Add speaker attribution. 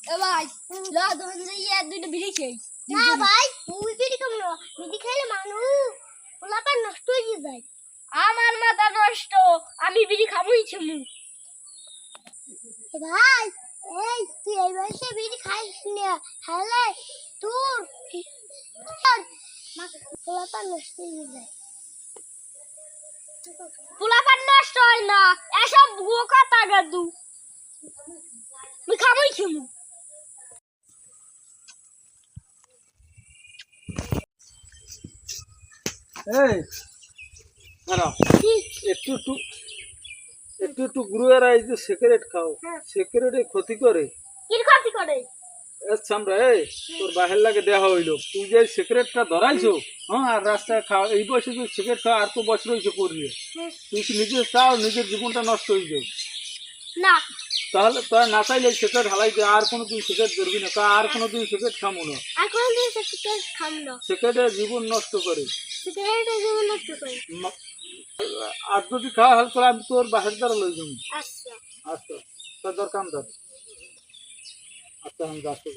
Speaker 1: এ ভাই লা দোকান যাইয়া দুইটা বিড়ি খাই
Speaker 2: না ভাই মুই বিড়ি খাম না বিড়ি খাইলে মানুষ পোলাপান নষ্ট হয়ে যায়।
Speaker 1: আমার মাথা নষ্ট আমি বিড়ি খাবই ছিমু
Speaker 2: ভাই এই তুই এই বয়সে বিড়ি খাইস না হ্যালে তোর পোলাপান নষ্ট হয়ে যায়।
Speaker 1: পোলাপান নষ্ট হয় না এসব বোকা তাগাদু আমি খাবই ছিমু
Speaker 3: এই খারাপ একটু একটু একটু একটু গুরুয়ার এই যে সিগারেট খাও সিগারেটে ক্ষতি করে
Speaker 1: কি ক্ষতি করে
Speaker 3: আমরা এই তোর বাহির লাগে দেওয়া হইলো তুই যে সিগারেটটা ধরাইছো হ্যাঁ আর রাস্তায় খাও এই বয়সে তুই সিগারেট খাও আর তো বছর হয়েছে করবি তুই কি নিজে চাও নিজের জীবনটা নষ্ট হয়ে যাবে
Speaker 1: না
Speaker 3: তাহলে তোর না চাইলে সিগারেট হালাই দে আর কোনো দিন সিগারেট ধরবি না তা আর কোনো দিন সিগারেট খামো না
Speaker 1: আর কোনদিন সিগারেট খাম না
Speaker 3: সিগারেটের জীবন নষ্ট করে
Speaker 1: সিগারেটের জীবন নষ্ট করে
Speaker 3: আর যদি খাওয়া হল করে আমি তোর বাহির দ্বারা লই যাবো
Speaker 1: আচ্ছা
Speaker 3: আচ্ছা তোর দরকার ধর আচ্ছা আমি যাচ্ছি